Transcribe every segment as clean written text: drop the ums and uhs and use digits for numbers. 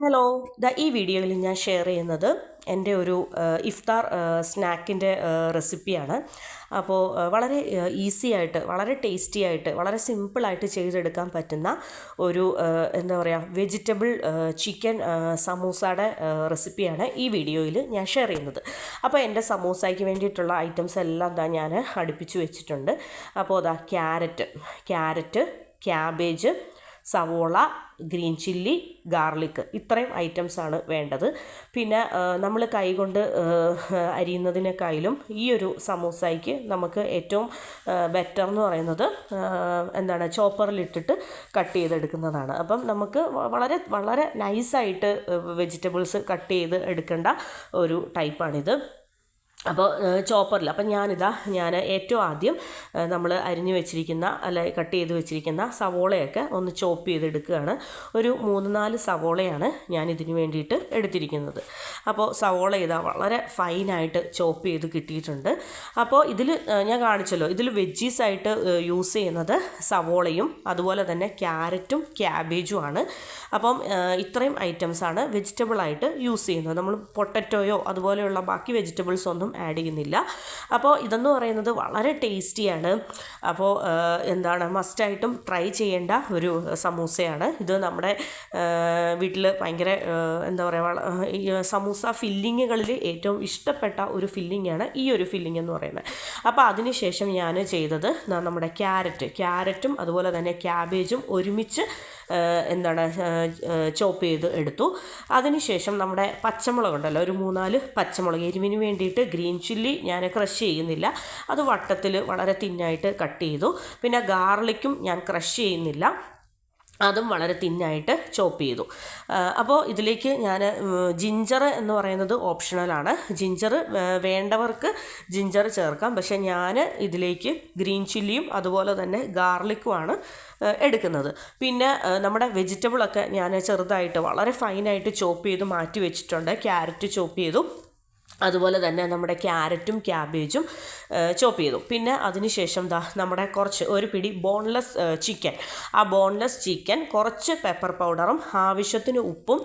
Hello, ഈ വീഡിയോയിൽ ഞാൻ ഷെയർ ചെയ്യുന്നത് എൻ്റെ ഒരു ഇഫ്താർ സ്നാക്കിൻ്റെ റെസിപ്പിയാണ്. അപ്പോൾ വളരെ ഈസി ആയിട്ട്, വളരെ ടേസ്റ്റി ആയിട്ട്, വളരെ സിമ്പിളായിട്ട് ചെയ്തെടുക്കാൻ പറ്റുന്ന ഒരു എന്താ പറയുക വെജിറ്റബിൾ ചിക്കൻ സമൂസയുടെ റെസിപ്പിയാണ് ഈ വീഡിയോയിൽ ഞാൻ ഷെയർ ചെയ്യുന്നത്. അപ്പോൾ എൻ്റെ സമൂസയ്ക്ക് വേണ്ടിയിട്ടുള്ള ഐറ്റംസ് എല്ലാം ഞാൻ അടുപ്പിച്ച് വെച്ചിട്ടുണ്ട്. അപ്പോൾ ക്യാരറ്റ്, ക്യാബേജ്, സവോള, ഗ്രീൻ ചില്ലി, ഗാർലിക്, ഇത്രയും ഐറ്റംസാണ് വേണ്ടത്. പിന്നെ നമ്മൾ കൈകൊണ്ട് അരിയുന്നതിനേക്കാളും ഈ ഒരു സമൂസയ്ക്ക് നമുക്ക് ഏറ്റവും ബെറ്റർ എന്ന് പറയുന്നത് ചോപ്പറിലിട്ടിട്ട് കട്ട് ചെയ്തെടുക്കുന്നതാണ്. അപ്പം നമുക്ക് വളരെ വളരെ നൈസായിട്ട് വെജിറ്റബിൾസ് കട്ട് ചെയ്ത് എടുക്കേണ്ട ഒരു ടൈപ്പാണിത്. അപ്പോൾ ചോപ്പറിൽ ഞാൻ ഏറ്റവും ആദ്യം നമ്മൾ അരിഞ്ഞു വെച്ചിരിക്കുന്ന കട്ട് ചെയ്ത് വെച്ചിരിക്കുന്ന സവോളയൊക്കെ ഒന്ന് ചോപ്പ് ചെയ്തെടുക്കുകയാണ്. ഒരു 3-4 സവോളയാണ് ഞാൻ ഇതിന് വേണ്ടിയിട്ട് എടുത്തിരിക്കുന്നത്. അപ്പോൾ സവോള വളരെ ഫൈനായിട്ട് ചോപ്പ് ചെയ്ത് കിട്ടിയിട്ടുണ്ട്. അപ്പോൾ ഇതിൽ ഞാൻ കാണിച്ചല്ലോ, ഇതിൽ വെജീസായിട്ട് യൂസ് ചെയ്യുന്നത് സവോളയും അതുപോലെ തന്നെ ക്യാരറ്റും ക്യാബേജുമാണ്. അപ്പം ഇത്രയും ഐറ്റംസാണ് വെജിറ്റബിളായിട്ട് യൂസ് ചെയ്യുന്നത്. നമ്മൾ പൊട്ടറ്റോയോ അതുപോലെയുള്ള ബാക്കി വെജിറ്റബിൾസ് ഒന്നും ആഡ് ചെയ്യുന്നില്ല. അപ്പോൾ ഇതെന്ന് പറയുന്നത് വളരെ ടേസ്റ്റിയാണ്. അപ്പോൾ മസ്റ്റായിട്ടും ട്രൈ ചെയ്യേണ്ട ഒരു സമൂസയാണ് ഇത്. നമ്മുടെ വീട്ടിൽ ഭയങ്കര സമൂസ ഫില്ലിങ്ങുകളിൽ ഏറ്റവും ഇഷ്ടപ്പെട്ട ഒരു ഫില്ലിങ്ങാണ് ഈ ഒരു ഫില്ലിംഗ് എന്ന് പറയുന്നത്. അപ്പോൾ അതിനുശേഷം ഞാൻ ചെയ്തത് നമ്മുടെ ക്യാരറ്റും അതുപോലെ തന്നെ ക്യാബേജും ഒരുമിച്ച് ചോപ്പ് ചെയ്ത് എടുത്തു. അതിനുശേഷം നമ്മുടെ പച്ചമുളക് ഉണ്ടല്ലോ, ഒരു 3-4 പച്ചമുളക്, എരിവിന് വേണ്ടിയിട്ട് ഗ്രീൻ ചില്ലി ഞാൻ ക്രഷ് ചെയ്യുന്നില്ല, അത് വട്ടത്തിൽ വളരെ തിന്നായിട്ട് കട്ട് ചെയ്തു. പിന്നെ ഗാർലിക്കും ഞാൻ ക്രഷ് ചെയ്യുന്നില്ല, അതും വളരെ തിന്നായിട്ട് ചോപ്പ് ചെയ്തു. അപ്പോൾ ഇതിലേക്ക് ഞാൻ ജിഞ്ചർ എന്ന് പറയുന്നത് ഓപ്ഷണലാണ്. ജിഞ്ചർ വേണ്ടവർക്ക് ജിഞ്ചർ ചേർക്കാം, പക്ഷേ ഞാൻ ഇതിലേക്ക് ഗ്രീൻ ചില്ലിയും അതുപോലെ തന്നെ ഗാർലിക്കുമാണ് എടുക്കുന്നത്. പിന്നെ നമ്മുടെ വെജിറ്റബിളൊക്കെ ഞാൻ ചെറുതായിട്ട് വളരെ ഫൈനായിട്ട് ചോപ്പ് ചെയ്ത് മാറ്റി വെച്ചിട്ടുണ്ട്. ക്യാരറ്റ് ചോപ്പ് ചെയ്തു, അതുപോലെ തന്നെ നമ്മുടെ ക്യാരറ്റും ക്യാബേജും ചോപ്പ് ചെയ്തു. പിന്നെ അതിനുശേഷം നമ്മുടെ ഒരു പിടി ബോൺലെസ് ചിക്കൻ, ആ ബോൺലെസ് ചിക്കൻ കുറച്ച് പെപ്പർ പൗഡറും ആവശ്യത്തിന് ഉപ്പും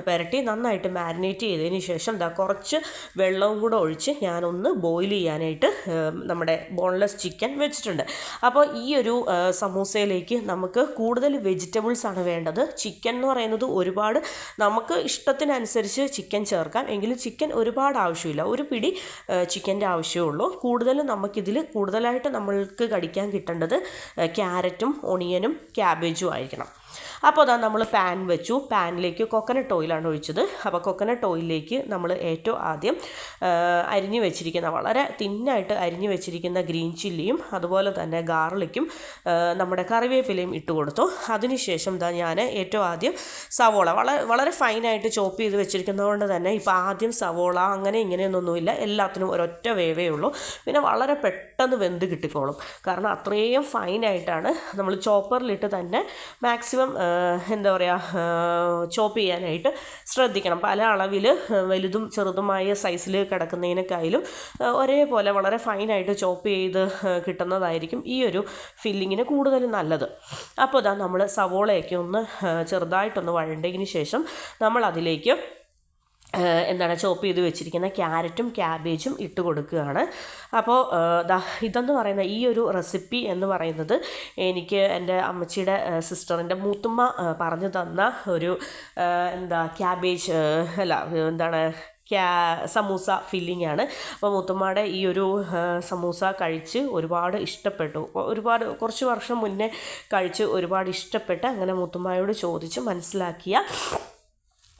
പുരട്ടി നന്നായിട്ട് മാരിനേറ്റ് ചെയ്തതിന് ശേഷം കുറച്ച് വെള്ളവും കൂടെ ഒഴിച്ച് ഞാനൊന്ന് ബോയിൽ ചെയ്യാനായിട്ട് നമ്മുടെ ബോൺലെസ് ചിക്കൻ വെച്ചിട്ടുണ്ട്. അപ്പോൾ ഈ ഒരു സമൂസയിലേക്ക് നമുക്ക് കൂടുതൽ വെജിറ്റബിൾസാണ് വേണ്ടത്. ചിക്കൻ എന്ന് പറയുന്നത് ഒരുപാട് നമുക്ക് ഇഷ്ടത്തിനനുസരിച്ച് ചിക്കൻ ചേർക്കാം, എങ്കിലും ചിക്കൻ ഒരുപാട് ആവശ്യമില്ല, ഒരു പിടി ചിക്കൻ്റെ ആവശ്യമുള്ളൂ. കൂടുതലായിട്ട് നമ്മൾക്ക് കടിക്കാൻ കിട്ടേണ്ടത് ക്യാരറ്റും ഒണിയനും ക്യാബേജും ആയിരിക്കണം. അപ്പോൾ നമ്മൾ പാൻ വെച്ചു. പാനിലേക്ക് കൊക്കനട്ട് ഓയിലാണ് ഒഴിച്ചത്. അപ്പോൾ കൊക്കനട്ട് ഓയിലിലേക്ക് നമ്മൾ ഏറ്റവും ആദ്യം അരിഞ്ഞു വെച്ചിരിക്കുന്ന, വളരെ തിന്നായിട്ട് അരിഞ്ഞു വെച്ചിരിക്കുന്ന ഗ്രീൻ ചില്ലിയും അതുപോലെ തന്നെ ഗാർലിക്കും നമ്മുടെ കറിവേപ്പിലയും ഇട്ട് കൊടുത്തു. അതിനുശേഷം ഞാൻ ഏറ്റവും ആദ്യം സവോള വളരെ ഫൈനായിട്ട് ചോപ്പ് ചെയ്ത് വെച്ചിരിക്കുന്നതുകൊണ്ട് തന്നെ ഇപ്പോൾ ആദ്യം സവോള അങ്ങനെ ഇങ്ങനെയൊന്നുമില്ല, എല്ലാത്തിനും ഒരൊറ്റ വേവേ ഉള്ളൂ. പിന്നെ വളരെ പെട്ടെന്ന് വെന്ത് കിട്ടിക്കോളും, കാരണം അത്രയും ഫൈനായിട്ടാണ് നമ്മൾ ചോപ്പറിലിട്ട് തന്നെ മാക്സിമം ചോപ്പ് ചെയ്യാനായിട്ട് ശ്രദ്ധിക്കണം. പല അളവിൽ വലുതും ചെറുതുമായ സൈസിൽ കിടക്കുന്നതിനേക്കാളും ഒരേപോലെ വളരെ ഫൈനായിട്ട് ചോപ്പ് ചെയ്ത് കിട്ടുന്നതായിരിക്കും ഈ ഒരു ഫില്ലിങ്ങിന് കൂടുതൽ നല്ലത്. അപ്പോൾ നമ്മൾ സവോളയൊക്കെ ഒന്ന് ചെറുതായിട്ടൊന്ന് വഴണ്ടതിന് ശേഷം നമ്മൾ അതിലേക്ക് ചോപ്പ് ചെയ്ത് വെച്ചിരിക്കുന്ന ക്യാരറ്റും ക്യാബേജും ഇട്ട് കൊടുക്കുകയാണ്. അപ്പോൾ ഇതെന്ന് പറയുന്ന ഈ ഒരു റെസിപ്പി എന്ന് പറയുന്നത് എനിക്ക് എൻ്റെ അമ്മച്ചിയുടെ സിസ്റ്ററിൻ്റെ മൂത്തുമ്മ പറഞ്ഞു തന്ന ഒരു ക്യാബേജ് സമൂസ ഫില്ലിംഗ് ആണ്. അപ്പോൾ മൂത്തുമ്മയുടെ ഈ ഒരു സമൂസ കഴിച്ച് ഒരുപാട് ഇഷ്ടപ്പെട്ടു. കുറച്ച് വർഷം മുന്നേ കഴിച്ച് ഒരുപാട് ഇഷ്ടപ്പെട്ട് അങ്ങനെ മൂത്തുമ്മയോട് ചോദിച്ച് മനസ്സിലാക്കിയ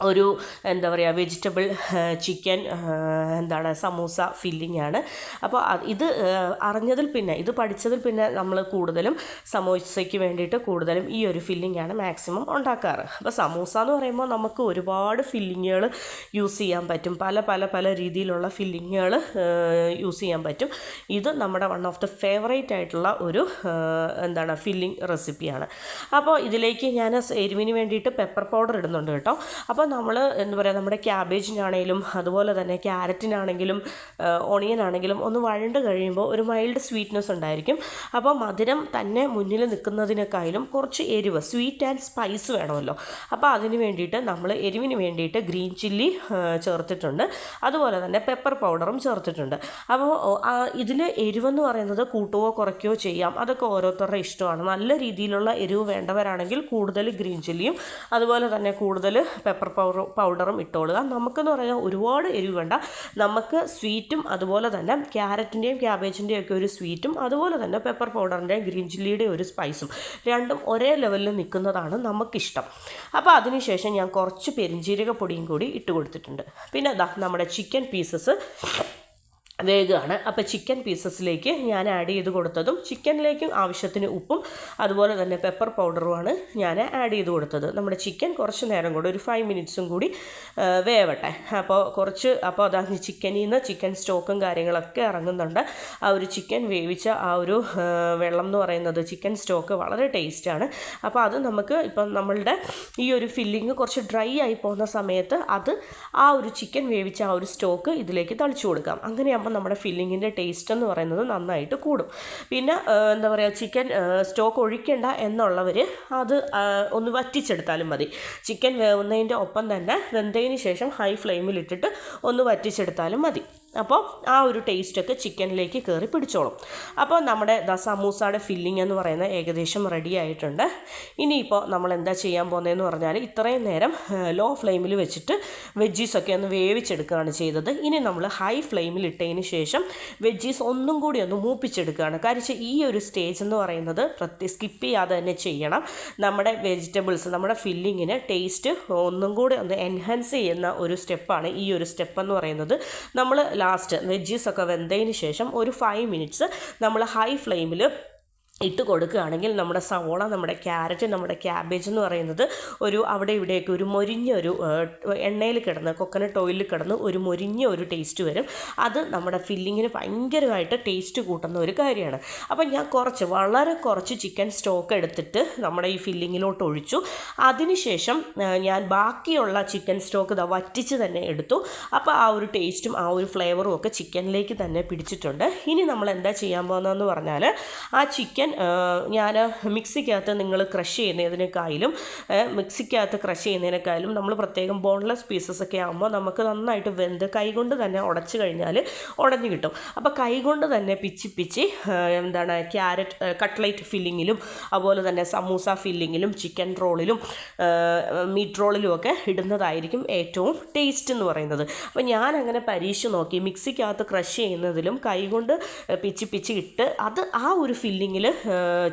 ഒരു വെജിറ്റബിൾ ചിക്കൻ സമൂസ ഫില്ലിംഗ് ആണ്. അപ്പോൾ ഇത് അറിഞ്ഞതിൽ പിന്നെ, ഇത് പഠിച്ചതിൽ പിന്നെ നമ്മൾ കൂടുതലും സമൂസയ്ക്ക് വേണ്ടിയിട്ട് കൂടുതലും ഈ ഒരു ഫില്ലിംഗ് ആണ് മാക്സിമം ഉണ്ടാക്കാറ്. അപ്പോൾ സമൂസ എന്ന് പറയുമ്പോൾ നമുക്ക് ഒരുപാട് ഫില്ലിങ്ങുകൾ യൂസ് ചെയ്യാൻ പറ്റും, പല രീതിയിലുള്ള ഫില്ലിങ്ങുകൾ യൂസ് ചെയ്യാൻ പറ്റും. ഇത് നമ്മുടെ വൺ ഓഫ് ദ ഫേവറേറ്റ് ആയിട്ടുള്ള ഒരു ഫില്ലിംഗ് റെസിപ്പിയാണ്. അപ്പോൾ ഇതിലേക്ക് ഞാൻ എരിവിന് വേണ്ടിയിട്ട് പെപ്പർ പൗഡർ ഇടുന്നുണ്ട് കേട്ടോ. അപ്പോൾ അപ്പോൾ നമ്മൾ എന്താ പറയുക, നമ്മുടെ ക്യാബേജിനാണെങ്കിലും അതുപോലെ തന്നെ ക്യാരറ്റിനാണെങ്കിലും ഓണിയൻ ആണെങ്കിലും ഒന്ന് വഴണ്ട് കഴിയുമ്പോൾ ഒരു മൈൽഡ് സ്വീറ്റ്നെസ് ഉണ്ടായിരിക്കും. അപ്പോൾ മധുരം തന്നെ മുന്നിൽ നിൽക്കുന്നതിനേക്കാളും കുറച്ച് എരിവ്, സ്വീറ്റ് ആൻഡ് സ്പൈസ് വേണമല്ലോ. അപ്പോൾ അതിന് വേണ്ടിയിട്ട് നമ്മൾ എരിവിന് വേണ്ടിയിട്ട് ഗ്രീൻ ചില്ലി ചേർത്തിട്ടുണ്ട്, അതുപോലെ തന്നെ പെപ്പർ പൗഡറും ചേർത്തിട്ടുണ്ട്. അപ്പോൾ ഇതിൽ എരിവെന്ന് പറയുന്നത് കൂട്ടുകയോ കുറയ്ക്കുകയോ ചെയ്യാം, അതൊക്കെ ഓരോരുത്തരുടെ ഇഷ്ടമാണ്. നല്ല രീതിയിലുള്ള എരിവ് വേണ്ടവരാണെങ്കിൽ കൂടുതൽ ഗ്രീൻ ചില്ലിയും അതുപോലെ തന്നെ കൂടുതൽ പെപ്പർ പൗഡറും ഇട്ടുകൊള്ളുക. നമുക്കെന്ന് പറഞ്ഞാൽ ഒരുപാട് എരിവ് വേണ്ട, നമുക്ക് സ്വീറ്റും അതുപോലെ തന്നെ ക്യാരറ്റിൻ്റെയും ക്യാബേജിൻ്റെയും ഒക്കെ ഒരു സ്വീറ്റും അതുപോലെ തന്നെ പെപ്പർ പൗഡറിൻ്റെയും ഗ്രീൻ ചില്ലിയുടെ ഒരു സ്പൈസും രണ്ടും ഒരേ ലെവലിൽ നിൽക്കുന്നതാണ് നമുക്കിഷ്ടം. അപ്പോൾ അതിനുശേഷം ഞാൻ കുറച്ച് പെരിഞ്ജീരകപ്പൊടിയും കൂടി ഇട്ട് കൊടുത്തിട്ടുണ്ട്. പിന്നെ നമ്മുടെ ചിക്കൻ പീസസ് വേഗമാണ്. അപ്പോൾ ചിക്കൻ പീസസിലേക്ക് ഞാൻ ആഡ് ചെയ്ത് കൊടുത്തതും ചിക്കനിലേക്കും ആവശ്യത്തിന് ഉപ്പും അതുപോലെ തന്നെ പെപ്പർ പൗഡറുമാണ് ഞാൻ ആഡ് ചെയ്ത് കൊടുത്തത്. നമ്മുടെ ചിക്കൻ കുറച്ച് നേരം കൂടി ഒരു 5 മിനിറ്റ്സും കൂടി വേവട്ടെ. അപ്പോൾ അതാണ് ചിക്കനിൽ നിന്ന് ചിക്കൻ സ്റ്റോക്കും കാര്യങ്ങളൊക്കെ ഇറങ്ങുന്നുണ്ട്. ആ ഒരു ചിക്കൻ വേവിച്ച ആ ഒരു വെള്ളം എന്ന് പറയുന്നത്, ചിക്കൻ സ്റ്റോക്ക് വളരെ ടേസ്റ്റാണ്. അപ്പോൾ അത് നമുക്ക് ഇപ്പം നമ്മളുടെ ഈ ഒരു ഫില്ലിങ് കുറച്ച് ഡ്രൈ ആയി പോകുന്ന സമയത്ത് ആ ഒരു ചിക്കൻ വേവിച്ച ആ ഒരു സ്റ്റോക്ക് ഇതിലേക്ക് തളിച്ചു കൊടുക്കാം. അങ്ങനെയാകുമ്പോൾ നമ്മുടെ ഫില്ലിങ്ങിൻ്റെ ടേസ്റ്റ് എന്ന് പറയുന്നത് നന്നായിട്ട് കൂടും. പിന്നെ എന്താ പറയുക, ചിക്കൻ സ്റ്റോക്ക് ഒഴിക്കേണ്ട എന്നുള്ളവർ അത് ഒന്ന് വറ്റിച്ചെടുത്താലും മതി. ചിക്കൻ വേവുന്നതിൻ്റെ ഒപ്പം തന്നെ വെന്തതിന് ശേഷം ഹൈ ഫ്ലെയിമിലിട്ടിട്ട് ഒന്ന് വറ്റിച്ചെടുത്താലും മതി. അപ്പോൾ ആ ഒരു ടേസ്റ്റൊക്കെ ചിക്കനിലേക്ക് കയറി പിടിച്ചോളും. അപ്പോൾ നമ്മുടെ സമൂസയുടെ ഫില്ലിംഗ് എന്ന് പറയുന്നത് ഏകദേശം റെഡി ആയിട്ടുണ്ട്. ഇനിയിപ്പോൾ നമ്മൾ എന്താ ചെയ്യാൻ പോകുന്നതെന്ന് പറഞ്ഞാൽ, ഇത്രയും നേരം ലോ ഫ്ലെയിമിൽ വെച്ചിട്ട് വെജീസൊക്കെ ഒന്ന് വേവിച്ചെടുക്കുകയാണ് ചെയ്തത്. ഇനി നമ്മൾ ഹൈ ഫ്ലെയിമിൽ ഇട്ടതിന് ശേഷം വെജീസ് ഒന്നും കൂടി ഒന്ന് മൂപ്പിച്ചെടുക്കുകയാണ്. കാര്യം ഈ ഒരു സ്റ്റേജ് എന്ന് പറയുന്നത് സ്കിപ്പ് ചെയ്യാതെ തന്നെ ചെയ്യണം. നമ്മുടെ വെജിറ്റബിൾസ്, നമ്മുടെ ഫില്ലിങ്ങിന് ടേസ്റ്റ് ഒന്നും കൂടി ഒന്ന് എൻഹാൻസ് ചെയ്യുന്ന ഒരു സ്റ്റെപ്പാണ് ഈ ഒരു സ്റ്റെപ്പ് എന്ന് പറയുന്നത്. നമ്മൾ ലാസ്റ്റ് വെജീസൊക്കെ വെന്തതിന് ശേഷം ഒരു 5 മിനിറ്റ്സ് നമ്മൾ ഹൈ ഫ്ലെയിമിൽ ഇട്ട് കൊടുക്കുകയാണെങ്കിൽ നമ്മുടെ സവോള, നമ്മുടെ ക്യാരറ്റ്, നമ്മുടെ ക്യാബേജ് എന്ന് പറയുന്നത് ഒരു അവിടെ ഇവിടെയൊക്കെ ഒരു മൊരിഞ്ഞ ഒരു എണ്ണയിൽ കിടന്ന്, കൊക്കനട്ട് ഓയിലിൽ കിടന്ന് ഒരു മൊരിഞ്ഞ ഒരു ടേസ്റ്റ് വരും. അത് നമ്മുടെ ഫില്ലിങ്ങിന് ഭയങ്കരമായിട്ട് ടേസ്റ്റ് കൂട്ടുന്ന ഒരു കാര്യമാണ്. അപ്പം ഞാൻ വളരെ കുറച്ച് ചിക്കൻ സ്റ്റോക്ക് എടുത്തിട്ട് നമ്മുടെ ഈ ഫില്ലിങ്ങിലോട്ട് ഒഴിച്ചു. അതിനുശേഷം ഞാൻ ബാക്കിയുള്ള ചിക്കൻ സ്റ്റോക്ക് വറ്റിച്ച് തന്നെ എടുത്തു. അപ്പോൾ ആ ഒരു ടേസ്റ്റും ആ ഒരു ഫ്ലേവറും ഒക്കെ ചിക്കനിലേക്ക് തന്നെ പിടിച്ചിട്ടുണ്ട്. ഇനി നമ്മൾ എന്താ ചെയ്യാൻ പോകുന്നതെന്ന് പറഞ്ഞാൽ, ആ ചിക്കൻ ഞാൻ മിക്സിക്കകത്ത് നിങ്ങൾ ക്രഷ് ചെയ്യുന്നതിനേക്കാളും നമ്മൾ പ്രത്യേകം ബോൺലെസ് പീസസ് ഒക്കെ ആകുമ്പോൾ നമുക്ക് നന്നായിട്ട് വെന്ത് കൈകൊണ്ട് തന്നെ ഉടച്ച് കഴിഞ്ഞാൽ ഉടഞ്ഞു കിട്ടും. അപ്പോൾ കൈകൊണ്ട് തന്നെ പിച്ചി കട്ട്ലേറ്റ് ഫില്ലിങ്ങിലും അതുപോലെ തന്നെ സമൂസ ഫില്ലിങ്ങിലും ചിക്കൻ റോളിലും മീറ്റ് റോളിലും ഒക്കെ ഇടുന്നതായിരിക്കും ഏറ്റവും ടേസ്റ്റ് എന്ന് പറയുന്നത്. അപ്പോൾ ഞാൻ അങ്ങനെ പരീക്ഷ നോക്കി, മിക്സിക്കകത്ത് ക്രഷ് ചെയ്യുന്നതിലും കൈകൊണ്ട് പിച്ചി ഇട്ട് അത് ആ ഒരു ഫില്ലിങ്ങിൽ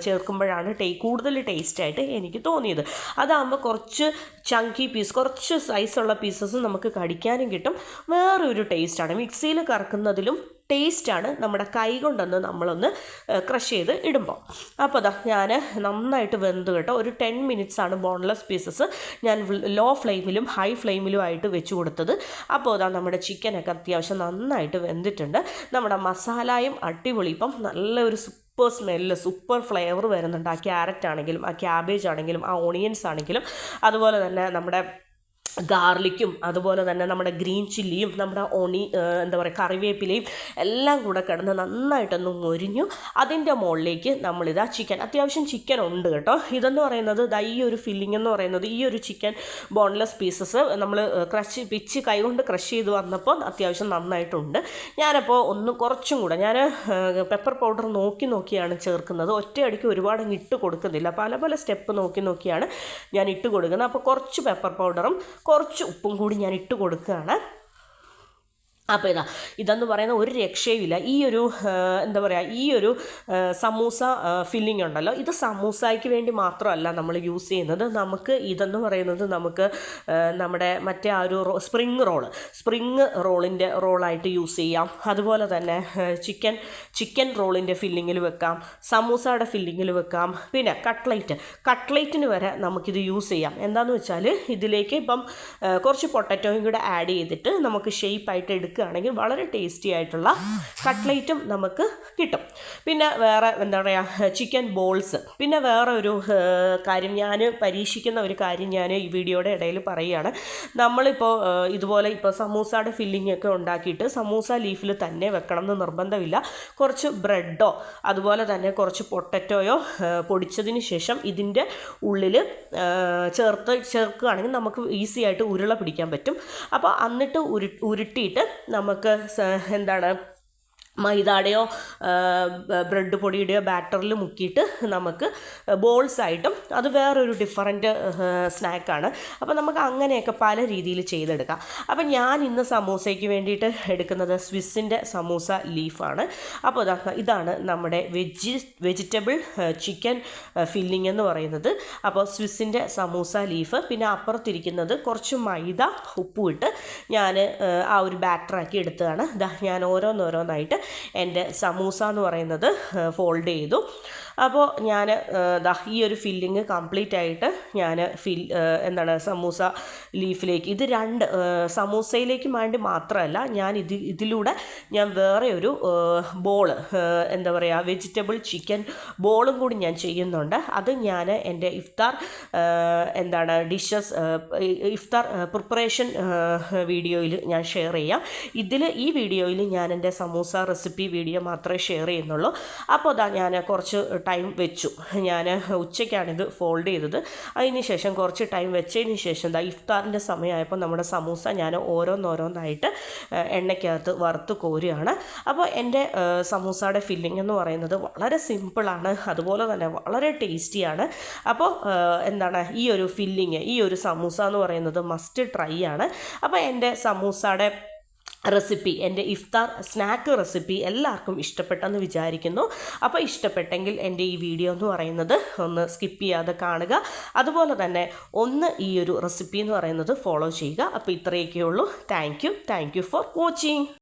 ചേർക്കുമ്പോഴാണ് കൂടുതൽ ടേസ്റ്റായിട്ട് എനിക്ക് തോന്നിയത്. അതാകുമ്പോൾ കുറച്ച് ചങ്കി പീസ്, കുറച്ച് സൈസുള്ള പീസസ് നമുക്ക് കടിക്കാനും കിട്ടും. വേറൊരു ടേസ്റ്റാണ്. മിക്സിയിൽ കറക്കുന്നതിലും ടേസ്റ്റാണ് നമ്മുടെ കൈ കൊണ്ടൊന്ന് നമ്മളൊന്ന് ക്രഷ് ചെയ്ത് ഇടുമ്പോൾ. അപ്പോൾ ഞാൻ നന്നായിട്ട് വെന്ത് കേട്ടോ. ഒരു 10 മിനിറ്റ്സാണ് ബോൺലെസ് പീസസ് ഞാൻ ലോ ഫ്ലെയിമിലും ഹൈ ഫ്ലെയിമിലും ആയിട്ട് വെച്ച് കൊടുത്തത്. അപ്പോൾ നമ്മുടെ ചിക്കനൊക്കെ അത്യാവശ്യം നന്നായിട്ട് വെന്തിട്ടുണ്ട്. നമ്മുടെ മസാലയും അടിപൊളി, ഇപ്പം നല്ലൊരു സൂപ്പർ സ്മെല്ല്, സൂപ്പർ ഫ്ലേവർ വരുന്നുണ്ട്. ആ ക്യാരറ്റ് ആണെങ്കിലും ആ ക്യാബേജ് ആണെങ്കിലും ആ ഓണിയൻസ് ആണെങ്കിലും അതുപോലെ തന്നെ നമ്മുടെ ഗാർലിക്കും അതുപോലെ തന്നെ നമ്മുടെ ഗ്രീൻ ചില്ലിയും നമ്മുടെ കറിവേപ്പിലയും എല്ലാം കൂടെ കിടന്ന് നന്നായിട്ടൊന്ന് മൊരിഞ്ഞു. അതിൻ്റെ മുകളിലേക്ക് നമ്മളിതാ ചിക്കൻ, അത്യാവശ്യം ചിക്കൻ ഉണ്ട് കേട്ടോ. ഇതെന്ന് പറയുന്നത് ഈ ഒരു ഫില്ലിംഗ് എന്ന് പറയുന്നത് ഈ ഒരു ചിക്കൻ ബോൺലെസ് പീസസ് നമ്മൾ കൈകൊണ്ട് ക്രഷ് ചെയ്ത് വന്നപ്പോൾ അത്യാവശ്യം നന്നായിട്ടുണ്ട്. ഞാനപ്പോൾ കുറച്ചും കൂടെ ഞാൻ പെപ്പർ പൗഡർ നോക്കിയാണ് ചേർക്കുന്നത്. ഒറ്റയടിക്ക് ഒരുപാട് ഇട്ട് കൊടുക്കുന്നില്ല, പല സ്റ്റെപ്പ് നോക്കിയാണ് ഞാൻ ഇട്ട് കൊടുക്കുന്നത്. അപ്പോൾ കുറച്ച് പെപ്പർ പൗഡറും കുറച്ച് ഉപ്പും കൂടി ഞാൻ ഇട്ട് കൊടുക്കുകയാണ്. അപ്പോൾ ഇതെന്ന് പറയുന്ന ഒരു രക്ഷയുമില്ല. ഈ ഒരു സമൂസ ഫില്ലിംഗ് ഉണ്ടല്ലോ, ഇത് സമൂസയ്ക്ക് വേണ്ടി മാത്രമല്ല നമ്മൾ യൂസ് ചെയ്യുന്നത്. നമുക്ക് ഇതെന്ന് പറയുന്നത് നമുക്ക് നമ്മുടെ മറ്റേ ആ ഒരു സ്പ്രിങ് റോളായിട്ട് യൂസ് ചെയ്യാം. അതുപോലെ തന്നെ ചിക്കൻ റോളിൻ്റെ ഫില്ലിങ്ങിൽ വെക്കാം, സമൂസയുടെ ഫില്ലിങ്ങിൽ വെക്കാം. പിന്നെ കട്ട്ലേറ്റിന് വരെ നമുക്കിത് യൂസ് ചെയ്യാം. എന്താണെന്ന് വെച്ചാൽ ഇതിലേക്ക് ഇപ്പം കുറച്ച് പൊട്ടറ്റോയും കൂടെ ആഡ് ചെയ്തിട്ട് നമുക്ക് ഷേപ്പായിട്ട് എടുക്കാം. എടുക്കുകയാണെങ്കിൽ വളരെ ടേസ്റ്റി ആയിട്ടുള്ള കട്ട്ലേറ്റും നമുക്ക് കിട്ടും. പിന്നെ വേറെ എന്താ പറയുക, ചിക്കൻ ബോൾസ്. പിന്നെ വേറെ ഒരു കാര്യം, ഞാൻ പരീക്ഷിക്കുന്ന ഒരു കാര്യം ഞാൻ ഈ വീഡിയോയുടെ ഇടയിൽ പറയുകയാണ്. നമ്മളിപ്പോൾ ഇതുപോലെ ഇപ്പോൾ സമൂസയുടെ ഫില്ലിംഗ് ഒക്കെ ഉണ്ടാക്കിയിട്ട് സമൂസ ലീഫിൽ തന്നെ വെക്കണം എന്ന് നിർബന്ധമില്ല. കുറച്ച് ബ്രെഡോ അതുപോലെ തന്നെ കുറച്ച് പൊട്ടറ്റോയോ പൊടിച്ചതിന് ശേഷം ഇതിൻ്റെ ഉള്ളിൽ ചേർക്കുകയാണെങ്കിൽ നമുക്ക് ഈസി ആയിട്ട് ഉരുള പിടിക്കാൻ പറ്റും. അപ്പോൾ എന്നിട്ട് ഉരുട്ടിയിട്ട് നമുക്ക് എന്താണ് മൈദയുടെയോ ബ്രെഡ് പൊടിയുടെയോ ബാറ്ററിൽ മുക്കിയിട്ട് നമുക്ക് ബോൾസായിട്ടും, അത് വേറൊരു ഡിഫറൻറ്റ് സ്നാക്കാണ്. അപ്പോൾ നമുക്ക് അങ്ങനെയൊക്കെ പല രീതിയിൽ ചെയ്തെടുക്കാം. അപ്പോൾ ഞാൻ ഇന്ന് സമൂസയ്ക്ക് വേണ്ടിയിട്ട് എടുക്കുന്നത് സ്വിസ്സിൻ്റെ സമൂസ ലീഫാണ്. അപ്പോൾ ഇതാണ് നമ്മുടെ വെജിറ്റബിൾ ചിക്കൻ ഫില്ലിംഗ് എന്ന് പറയുന്നത്. അപ്പോൾ സ്വിസ്സിൻ്റെ സമൂസ ലീഫ്. പിന്നെ അപ്പുറത്തിരിക്കുന്നത് കുറച്ച് മൈദ ഉപ്പും ഇട്ട് ഞാൻ ആ ഒരു ബാറ്ററാക്കി എടുത്തതാണ്. ഞാൻ ഓരോന്നോരോന്നായിട്ട് എൻ്റെ സമൂസ എന്ന് പറയുന്നത് ഫോൾഡ് ചെയ്തു. അപ്പോൾ ഞാൻ ഈ ഒരു ഫില്ലിങ് കംപ്ലീറ്റ് ആയിട്ട് ഞാൻ സമൂസ ലീഫിലേക്ക്, ഇത് രണ്ട് സമൂസയിലേക്ക് വേണ്ടി മാത്രമല്ല, ഞാൻ ഇതിലൂടെ ഞാൻ വേറെ ഒരു ബോള്, എന്താ പറയുക, വെജിറ്റബിൾ ചിക്കൻ ബോളും കൂടി ഞാൻ ചെയ്യുന്നുണ്ട്. അത് ഞാൻ എൻ്റെ ഇഫ്താർ ഇഫ്താർ പ്രിപ്പറേഷൻ വീഡിയോയിൽ ഞാൻ ഷെയർ ചെയ്യാം. ഈ വീഡിയോയിൽ ഞാൻ എൻ്റെ സമൂസ റെസിപ്പി വീഡിയോ മാത്രമേ ഷെയർ ചെയ്യുന്നുള്ളൂ. അപ്പോൾ ഞാൻ കുറച്ച് ടൈം വെച്ചു. ഞാൻ ഉച്ചയ്ക്കാണിത് ഫോൾഡ് ചെയ്തത്. അതിന് ശേഷം കുറച്ച് ടൈം വെച്ചതിന് ശേഷം ഇഫ്താറിൻ്റെ സമയമായപ്പോൾ നമ്മുടെ സമൂസ ഞാൻ ഓരോന്നോരോന്നായിട്ട് എണ്ണയ്ക്കകത്ത് വറുത്ത് കോരുകയാണ്. അപ്പോൾ എൻ്റെ സമൂസയുടെ ഫില്ലിംഗ് എന്ന് പറയുന്നത് വളരെ സിമ്പിളാണ്, അതുപോലെ തന്നെ വളരെ ടേസ്റ്റിയാണ്. അപ്പോൾ ഈ ഒരു ഫില്ലിങ്, ഈ ഒരു സമൂസ എന്ന് പറയുന്നത് മസ്റ്റ് ട്രൈ ആണ്. അപ്പോൾ എൻ്റെ സമൂസയുടെ റെസിപ്പി, എൻ്റെ ഇഫ്താർ സ്നാക്ക് റെസിപ്പി എല്ലാവർക്കും ഇഷ്ടപ്പെട്ടെന്ന് വിചാരിക്കുന്നു. അപ്പോൾ ഇഷ്ടപ്പെട്ടെങ്കിൽ എൻ്റെ ഈ വീഡിയോ എന്ന് പറയുന്നത് ഒന്ന് സ്കിപ്പ് ചെയ്യാതെ കാണുക. അതുപോലെ തന്നെ ഈ ഒരു റെസിപ്പി എന്ന് പറയുന്നത് ഫോളോ ചെയ്യുക. അപ്പോൾ ഇത്രയൊക്കെയുള്ളൂ. Thank you for watching.